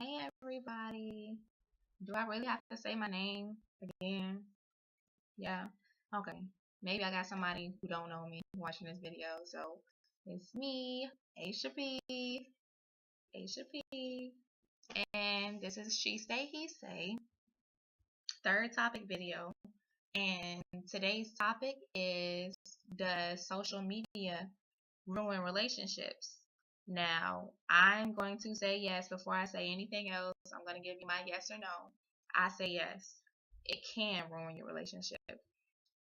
Hey everybody. Do I really have to say my name again? Yeah. Okay. Maybe I got somebody who don't know me watching this video. So it's me, Aisha P. Aisha P. And this is She Say He Say, third topic video. And today's topic is, does social media ruin relationships? Now, I'm going to say yes before I say anything else. I'm going to give you my yes or no. I say yes. It can ruin your relationship.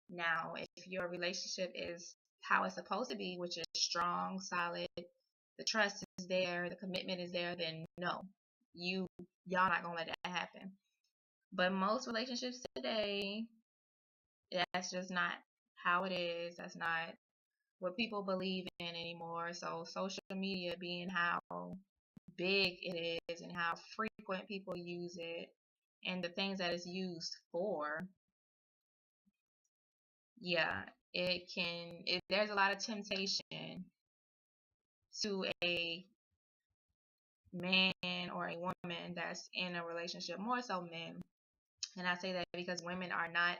Now, if your relationship is how it's supposed to be, which is strong, solid, the trust is there, the commitment is there, then no. Y'all not going to let that happen. But most relationships today, that's just not how it is. That's not what people believe in anymore. So social media being how big it is and how frequent people use it and the things that it's used for, yeah, there's a lot of temptation to a man or a woman that's in a relationship, more so men. And I say that because women are not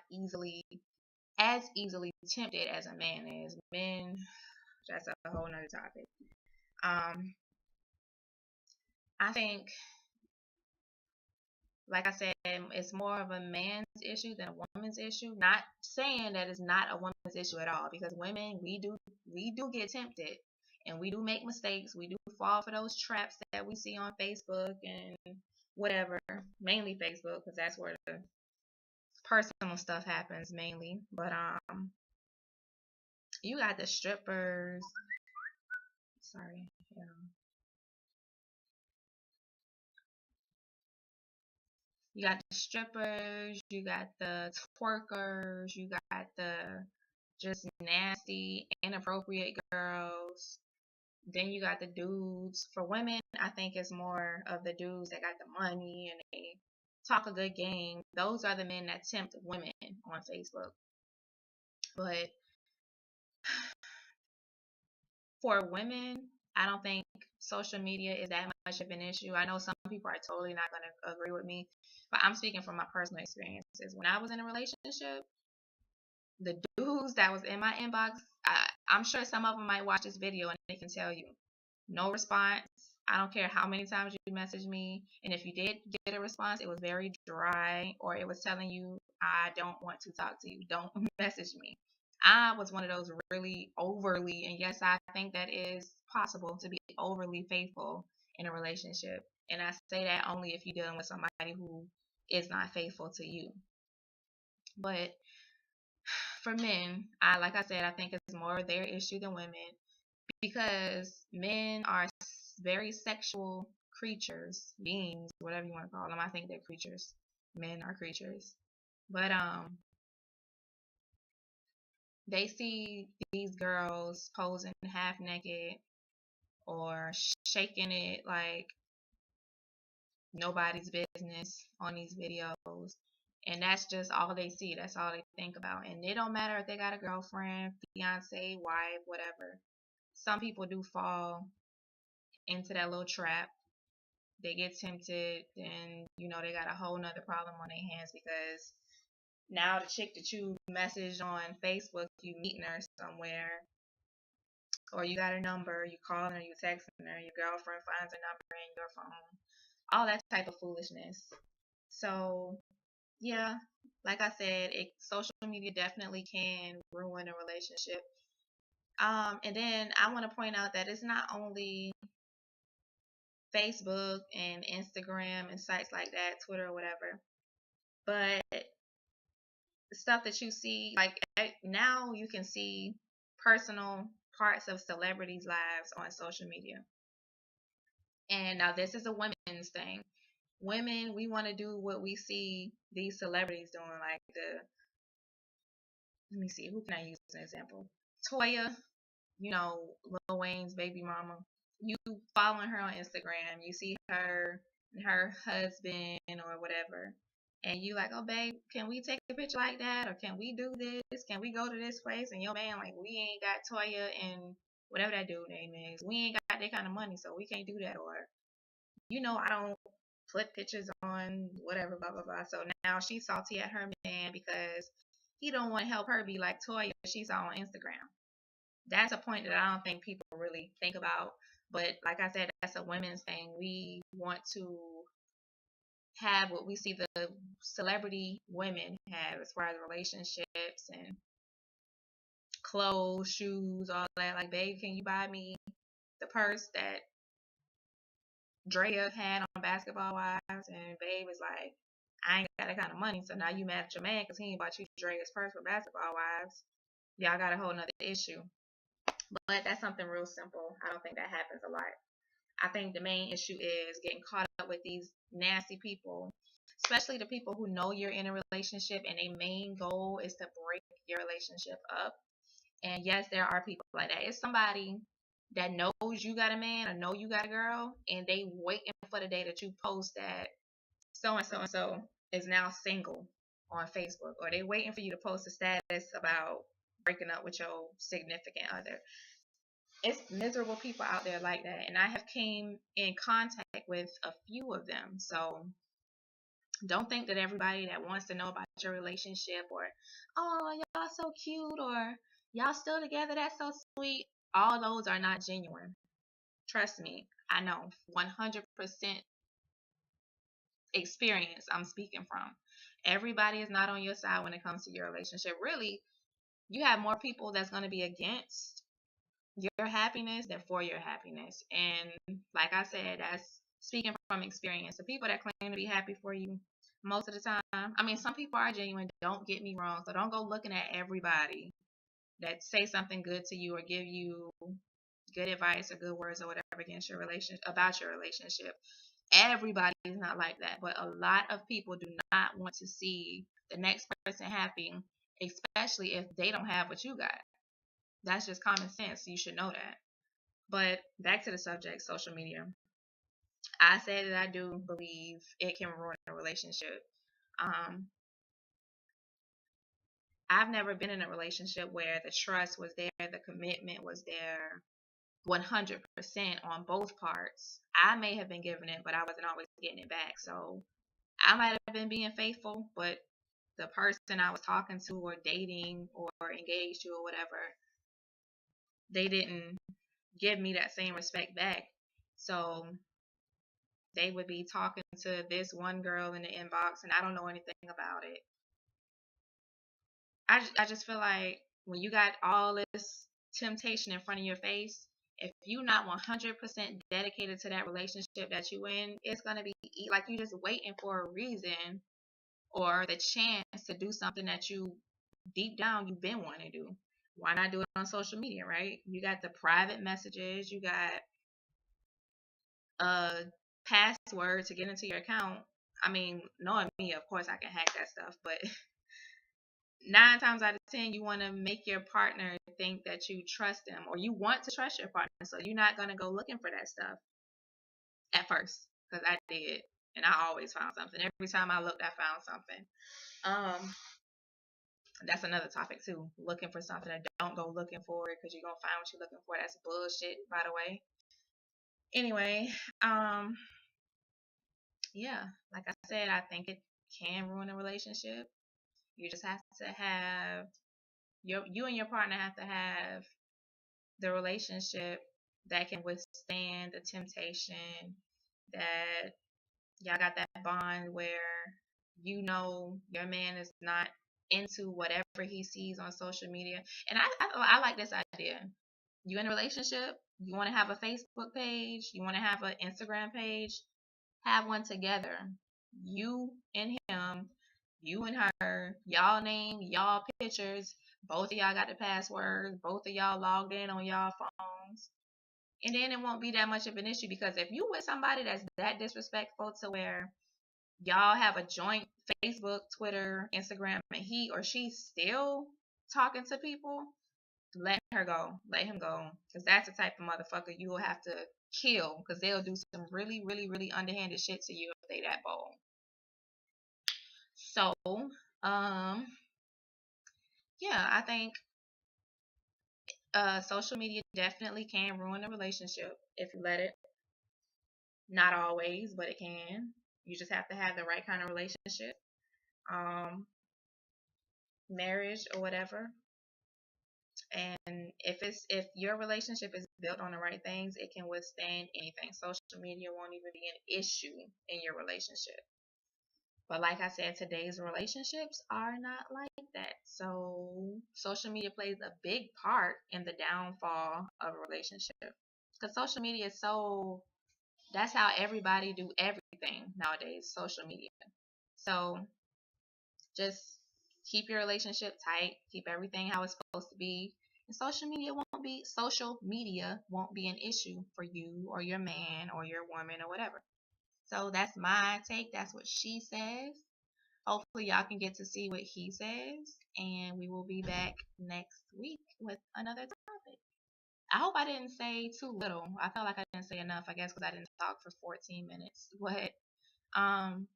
as easily tempted as a man is. Men, that's a whole nother topic. Um, I think, like I said, it's more of a man's issue than a woman's issue. Not saying that it's not a woman's issue at all, because women, we do get tempted and we do make mistakes. We do fall for those traps that we see on Facebook and whatever, mainly Facebook, because that's where the personal stuff happens mainly. But you got the strippers. Sorry, yeah. You got the strippers, you got the twerkers, you got the just nasty, inappropriate girls. Then you got the dudes. For women, I think it's more of the dudes that got the money and they talk a good game. Those are the men that tempt women on Facebook. But for women, I don't think social media is that much of an issue. I know some people are totally not going to agree with me, but I'm speaking from my personal experiences. When I was in a relationship, the dudes that was in my inbox, I'm sure some of them might watch this video and they can tell you, no response. I don't care how many times you message me, and if you did get a response, it was very dry, or it was telling you, I don't want to talk to you. Don't message me. I was one of those really overly, and yes, I think that is possible to be overly faithful in a relationship. And I say that only if you're dealing with somebody who is not faithful to you. But for men, like I said, I think it's more their issue than women, because men are very sexual creatures, beings, whatever you want to call them. I think they're creatures. Men are creatures. But they see these girls posing half naked or shaking it like nobody's business on these videos. And that's just all they see. That's all they think about. And it don't matter if they got a girlfriend, fiance, wife, whatever. Some people do fall into that little trap. They get tempted, and they got a whole nother problem on their hands, because now the chick that you message on Facebook, you meeting her somewhere, or you got her number, you calling her, you texting her, your girlfriend finds her number in your phone, all that type of foolishness. So yeah, like I said, social media definitely can ruin a relationship. And then I want to point out that it's not only Facebook and Instagram and sites like that, Twitter or whatever, but the stuff that you see, like now you can see personal parts of celebrities' lives on social media. And now this is a women's thing. Women, we want to do what we see these celebrities doing, like let me see, who can I use as an example? Toya, Lil Wayne's baby mama. You following her on Instagram, you see her and her husband or whatever, and you like, oh babe, can we take a picture like that, or can we do this? Can we go to this place? And your man like, we ain't got Toya and whatever that dude name is. We ain't got that kind of money, so we can't do that. Or I don't put pictures on whatever, blah blah blah. So now she's salty at her man because he don't want to help her be like Toya she saw on Instagram. That's a point that I don't think people really think about. But like I said, that's a women's thing. We want to have what we see the celebrity women have as far as relationships and clothes, shoes, all that. Like, babe, can you buy me the purse that Drea had on Basketball Wives? And babe is like, I ain't got that kind of money. So now you mad at your man because he ain't bought you Drea's purse for Basketball Wives. Y'all got a whole nother issue. But that's something real simple. I don't think that happens a lot. I think the main issue is getting caught up with these nasty people, especially the people who know you're in a relationship and their main goal is to break your relationship up. And yes, there are people like that. It's somebody that knows you got a man or know you got a girl, and they waiting for the day that you post that so and so and so is now single on Facebook, or they waiting for you to post a status about breaking up with your significant other. It's miserable people out there like that, and I have came in contact with a few of them. So don't think that everybody that wants to know about your relationship, or oh, y'all so cute, or y'all still together, that's so sweet, all those are not genuine. Trust me, I know 100% experience I'm speaking from. Everybody is not on your side when it comes to your relationship. Really, you have more people that's going to be against your happiness than for your happiness. And like I said, that's speaking from experience. The people that claim to be happy for you most of the time, I mean, some people are genuine, don't get me wrong. So don't go looking at everybody that say something good to you or give you good advice or good words or whatever against your relationship, about your relationship. Everybody is not like that, but a lot of people do not want to see the next person happy, especially if they don't have what you got. That's just common sense. You should know that. But back to the subject, social media. I say that I do believe it can ruin a relationship. Um, I've never been in a relationship where the trust was there, the commitment was there 100% on both parts. I may have been giving it, but I wasn't always getting it back. So I might have been being faithful, but the person I was talking to or dating or engaged to or whatever, they didn't give me that same respect back. So they would be talking to this one girl in the inbox and I don't know anything about it. I just feel like when you got all this temptation in front of your face, if you're not 100% dedicated to that relationship that you in, it's going to be like you just waiting for a reason or the chance to do something that you deep down you've been wanting to do. Why not do it on social media, right? You got the private messages, you got a password to get into your account. I mean, knowing me, of course I can hack that stuff, but 9 times out of 10, you want to make your partner think that you trust them or you want to trust your partner. So you're not going to go looking for that stuff at first, because I did. And I always found something. Every time I looked, I found something. Um, that's another topic too. Looking for something, and don't go looking for it because you're gonna find what you're looking for. That's bullshit, by the way. Anyway, um, yeah, like I said, I think it can ruin a relationship. You just have to have you and your partner have to have the relationship that can withstand the temptation, that y'all got that bond where you know your man is not into whatever he sees on social media. And I like this idea. You in a relationship, you want to have a Facebook page, you want to have an Instagram page, have one together. You and him, you and her, y'all name, y'all pictures. Both of y'all got the passwords. Both of y'all logged in on y'all phones. And then it won't be that much of an issue because if you with somebody that's that disrespectful to where y'all have a joint Facebook, Twitter, Instagram, and he or she still talking to people, let her go. Let him go. Because that's the type of motherfucker you will have to kill because they'll do some really, really, really underhanded shit to you if they that bold. So, um, yeah, I think social media definitely can ruin a relationship if you let it. Not always, but it can. You just have to have the right kind of relationship, um, marriage or whatever. And if your relationship is built on the right things, it can withstand anything. Social media won't even be an issue in your relationship. But like I said, today's relationships are not like that. So social media plays a big part in the downfall of a relationship. Because social media is so, that's how everybody do everything nowadays, social media. So just keep your relationship tight, keep everything how it's supposed to be. And social media won't be an issue for you or your man or your woman or whatever. So that's my take. That's what she says. Hopefully, y'all can get to see what he says, and we will be back next week with another topic. I hope I didn't say too little. I felt like I didn't say enough, I guess, because I didn't talk for 14 minutes. But um,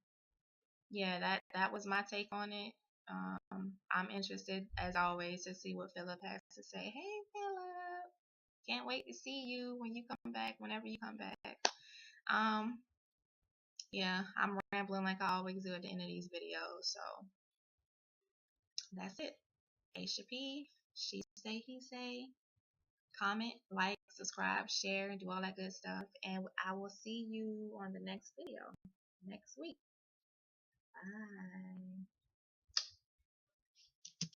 yeah, that was my take on it. I'm interested, as always, to see what Philip has to say. Hey, Philip, can't wait to see you when you come back, whenever you come back. Um, yeah, I'm rambling like I always do at the end of these videos, so that's it. Aisha P. She say, he say. Comment, like, subscribe, share, and do all that good stuff. And I will see you on the next video next week. Bye.